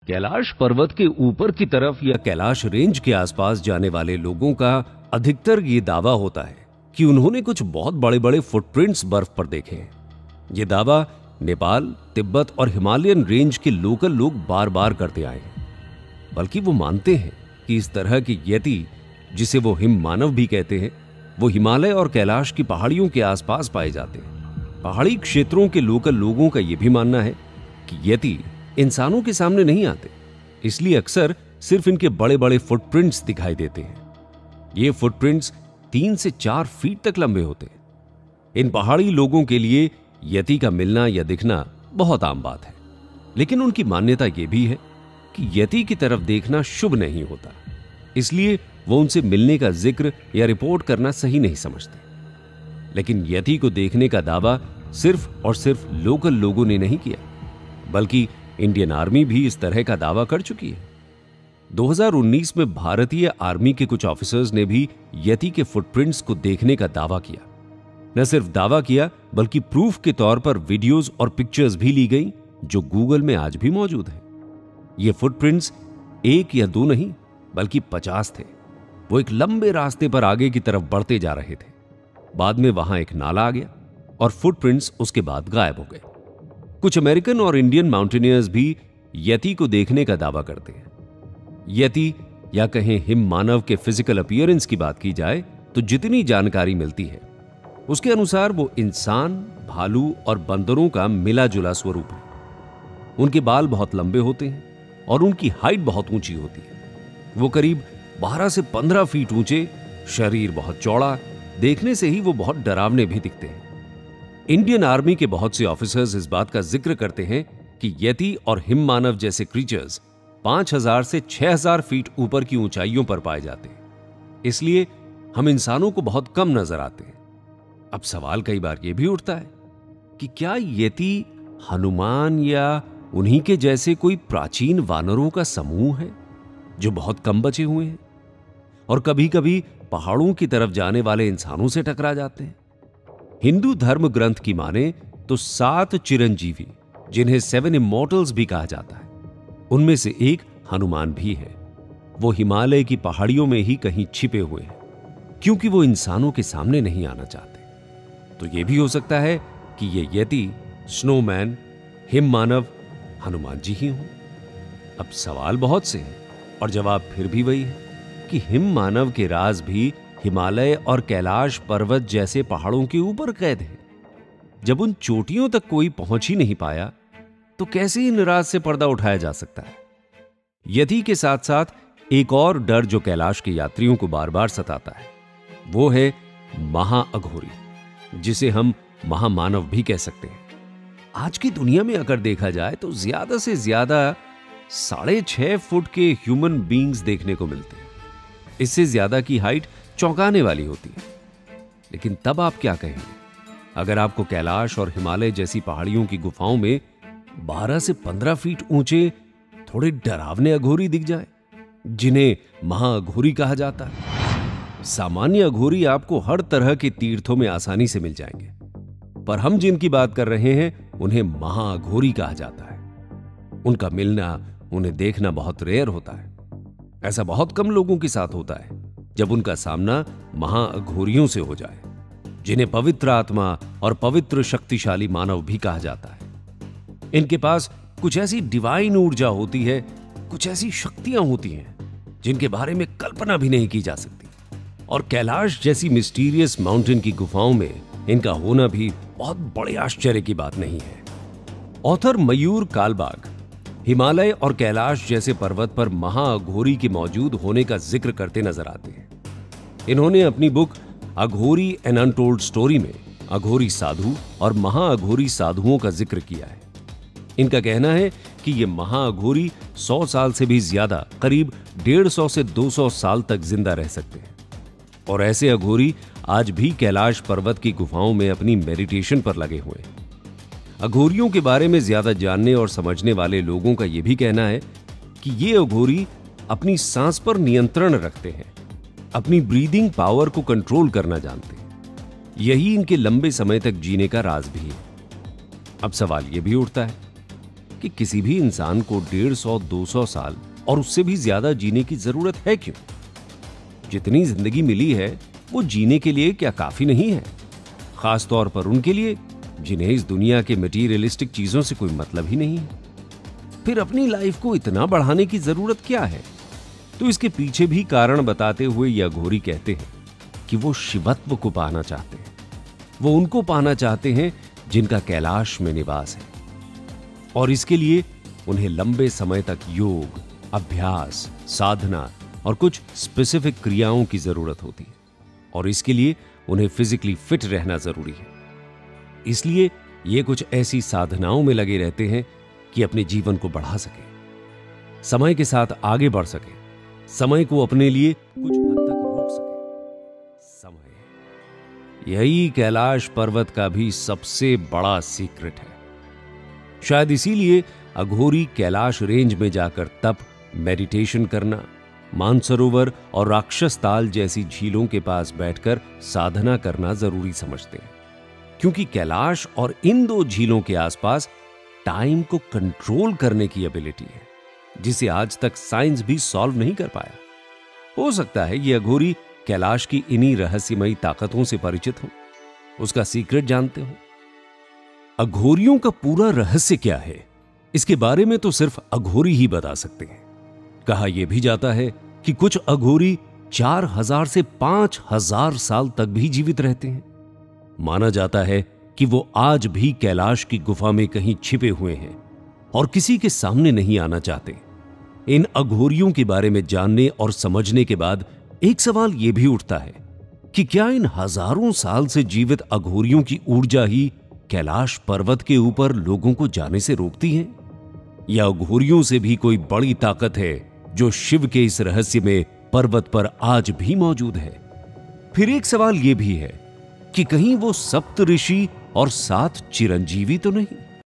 कैलाश पर्वत के ऊपर की तरफ या कैलाश रेंज के आसपास जाने वाले लोगों का अधिकतर ये दावा होता है कि उन्होंने कुछ बहुत बड़े बड़े फुटप्रिंट्स बर्फ पर देखे हैं। ये दावा नेपाल, तिब्बत और हिमालयन रेंज के लोकल लोग बार बार करते आए हैं। बल्कि वो मानते हैं कि इस तरह के यति, जिसे वो हिम मानव भी कहते हैं, वो हिमालय और कैलाश की पहाड़ियों के आसपास पाए जाते हैं। पहाड़ी क्षेत्रों के लोकल लोगों का यह भी मानना है कि यति इंसानों के सामने नहीं आते, इसलिए अक्सर सिर्फ इनके बड़े बड़े फुटप्रिंट्स दिखाई देते हैं। ये फुटप्रिंट्स 3 से 4 फीट तक लंबे होते हैं। इन पहाड़ी लोगों के लिए यति का मिलना या दिखना बहुत आम बात है, लेकिन उनकी मान्यता यह भी है कि यति की तरफ देखना शुभ नहीं होता, इसलिए वो उनसे मिलने का जिक्र या रिपोर्ट करना सही नहीं समझते। लेकिन यति को देखने का दावा सिर्फ और सिर्फ लोकल लोगों ने नहीं किया, बल्कि इंडियन आर्मी भी इस तरह का दावा कर चुकी है। 2019 में भारतीय आर्मी के कुछ ऑफिसर्स ने भी यति के फुटप्रिंट्स को देखने का दावा किया। न सिर्फ दावा किया, बल्कि प्रूफ के तौर पर वीडियोस और पिक्चर्स भी ली गई, जो गूगल में आज भी मौजूद है। ये फुटप्रिंट्स 1 या 2 नहीं, बल्कि 50 थे। वो एक लंबे रास्ते पर आगे की तरफ बढ़ते जा रहे थे। बाद में वहां एक नाला आ गया और फुटप्रिंट्स उसके बाद गायब हो गए। कुछ अमेरिकन और इंडियन माउंटेनियर्स भी यति को देखने का दावा करते हैं। यति या कहें हिम मानव के फिजिकल अपीयरेंस की बात की जाए तो जितनी जानकारी मिलती है उसके अनुसार वो इंसान, भालू और बंदरों का मिला जुला स्वरूप है। उनके बाल बहुत लंबे होते हैं और उनकी हाइट बहुत ऊंची होती है। वो करीब 12 से 15 फीट ऊंचे, शरीर बहुत चौड़ा, देखने से ही वो बहुत डरावने भी दिखते हैं। इंडियन आर्मी के बहुत से ऑफिसर्स इस बात का जिक्र करते हैं कि यति और हिम मानव जैसे क्रीचर्स 5000 से 6000 फीट ऊपर की ऊंचाइयों पर पाए जाते हैं, इसलिए हम इंसानों को बहुत कम नजर आते हैं। अब सवाल कई बार यह भी उठता है कि क्या यति हनुमान या उन्हीं के जैसे कोई प्राचीन वानरों का समूह है जो बहुत कम बचे हुए हैं और कभी कभी पहाड़ों की तरफ जाने वाले इंसानों से टकरा जाते हैं। हिंदू धर्म ग्रंथ की माने तो 7 चिरंजीवी, जिन्हें 7 इमॉर्टल्स भी कहा जाता है, उनमें से एक हनुमान भी है। वो हिमालय की पहाड़ियों में ही कहीं छिपे हुए हैं, क्योंकि वो इंसानों के सामने नहीं आना चाहते। तो यह भी हो सकता है कि ये यति, स्नोमैन, हिम मानव हनुमान जी ही हों। अब सवाल बहुत से हैं और जवाब फिर भी वही है कि हिम मानव के राज भी हिमालय और कैलाश पर्वत जैसे पहाड़ों के ऊपर कैद है। जब उन चोटियों तक कोई पहुंच ही नहीं पाया तो कैसे इन राज से पर्दा उठाया जा सकता है। यति के साथ साथ एक और डर जो कैलाश के यात्रियों को बार बार सताता है, वो है महाअघोरी, जिसे हम महामानव भी कह सकते हैं। आज की दुनिया में अगर देखा जाए तो ज्यादा से ज्यादा 6.5 फुट के ह्यूमन बीइंग्स देखने को मिलते हैं। इससे ज्यादा की हाइट चौंकाने वाली होती है। लेकिन तब आप क्या कहेंगे अगर आपको कैलाश और हिमालय जैसी पहाड़ियों की गुफाओं में 12 से 15 फीट ऊंचे थोड़े डरावने अघोरी दिख जाए, जिन्हें महाअघोरी कहा जाता है। सामान्य अघोरी आपको हर तरह के तीर्थों में आसानी से मिल जाएंगे, पर हम जिनकी बात कर रहे हैं उन्हें महाअघोरी कहा जाता है। उनका मिलना, उन्हें देखना बहुत रेयर होता है। ऐसा बहुत कम लोगों के साथ होता है जब उनका सामना महाअघोरियों से हो जाए, जिन्हें पवित्र आत्मा और पवित्र शक्तिशाली मानव भी कहा जाता है। इनके पास कुछ ऐसी डिवाइन ऊर्जा होती है, कुछ ऐसी शक्तियां होती हैं जिनके बारे में कल्पना भी नहीं की जा सकती। और कैलाश जैसी मिस्टीरियस माउंटेन की गुफाओं में इनका होना भी बहुत बड़े आश्चर्य की बात नहीं है। ऑथर मयूर कालबाग हिमालय और कैलाश जैसे पर्वत पर महाअघोरी के मौजूद होने का जिक्र करते नजर आते हैं। इन्होंने अपनी बुक अघोरी एन अनटोल्ड स्टोरी में अघोरी साधु और महाअघोरी साधुओं का जिक्र किया है। इनका कहना है कि ये महाअघोरी 100 साल से भी ज्यादा, करीब 150 से 200 साल तक जिंदा रह सकते हैं। और ऐसे अघोरी आज भी कैलाश पर्वत की गुफाओं में अपनी मेडिटेशन पर लगे हुए हैं। अघोरियों के बारे में ज्यादा जानने और समझने वाले लोगों का यह भी कहना है कि ये अघोरी अपनी सांस पर नियंत्रण रखते हैं, अपनी ब्रीदिंग पावर को कंट्रोल करना जानते हैं। यही इनके लंबे समय तक जीने का राज भी है। अब सवाल यह भी उठता है कि किसी भी इंसान को 150-200 साल और उससे भी ज्यादा जीने की जरूरत है क्यों? जितनी जिंदगी मिली है वो जीने के लिए क्या काफी नहीं है? खास तौर पर उनके लिए जिन्हें इस दुनिया के मटीरियलिस्टिक चीजों से कोई मतलब ही नहीं है। फिर अपनी लाइफ को इतना बढ़ाने की जरूरत क्या है? तो इसके पीछे भी कारण बताते हुए ये अघोरी कहते हैं कि वो शिवत्व को पाना चाहते हैं। वो उनको पाना चाहते हैं जिनका कैलाश में निवास है, और इसके लिए उन्हें लंबे समय तक योग, अभ्यास, साधना और कुछ स्पेसिफिक क्रियाओं की जरूरत होती है, और इसके लिए उन्हें फिजिकली फिट रहना जरूरी है। इसलिए ये कुछ ऐसी साधनाओं में लगे रहते हैं कि अपने जीवन को बढ़ा सके, समय के साथ आगे बढ़ सके, समय को अपने लिए कुछ हद तक रोक सके। समय, यही कैलाश पर्वत का भी सबसे बड़ा सीक्रेट है। शायद इसीलिए अघोरी कैलाश रेंज में जाकर तप, मेडिटेशन करना, मानसरोवर और राक्षस ताल जैसी झीलों के पास बैठकर साधना करना जरूरी समझते हैं, क्योंकि कैलाश और इन दो झीलों के आसपास टाइम को कंट्रोल करने की एबिलिटी है, जिसे आज तक साइंस भी सॉल्व नहीं कर पाया। हो सकता है ये अघोरी कैलाश की इन्हीं रहस्यमयी ताकतों से परिचित हो, उसका सीक्रेट जानते हो। अघोरियों का पूरा रहस्य क्या है, इसके बारे में तो सिर्फ अघोरी ही बता सकते हैं। कहा यह भी जाता है कि कुछ अघोरी 4000 से 5000 साल तक भी जीवित रहते हैं। माना जाता है कि वो आज भी कैलाश की गुफा में कहीं छिपे हुए हैं और किसी के सामने नहीं आना चाहते। इन अघोरियों के बारे में जानने और समझने के बाद एक सवाल यह भी उठता है कि क्या इन हजारों साल से जीवित अघोरियों की ऊर्जा ही कैलाश पर्वत के ऊपर लोगों को जाने से रोकती है, या अघोरियों से भी कोई बड़ी ताकत है जो शिव के इस रहस्य में पर्वत पर आज भी मौजूद है? फिर एक सवाल यह भी है कि कहीं वो सप्त ऋषि और 7 चिरंजीवी तो नहीं?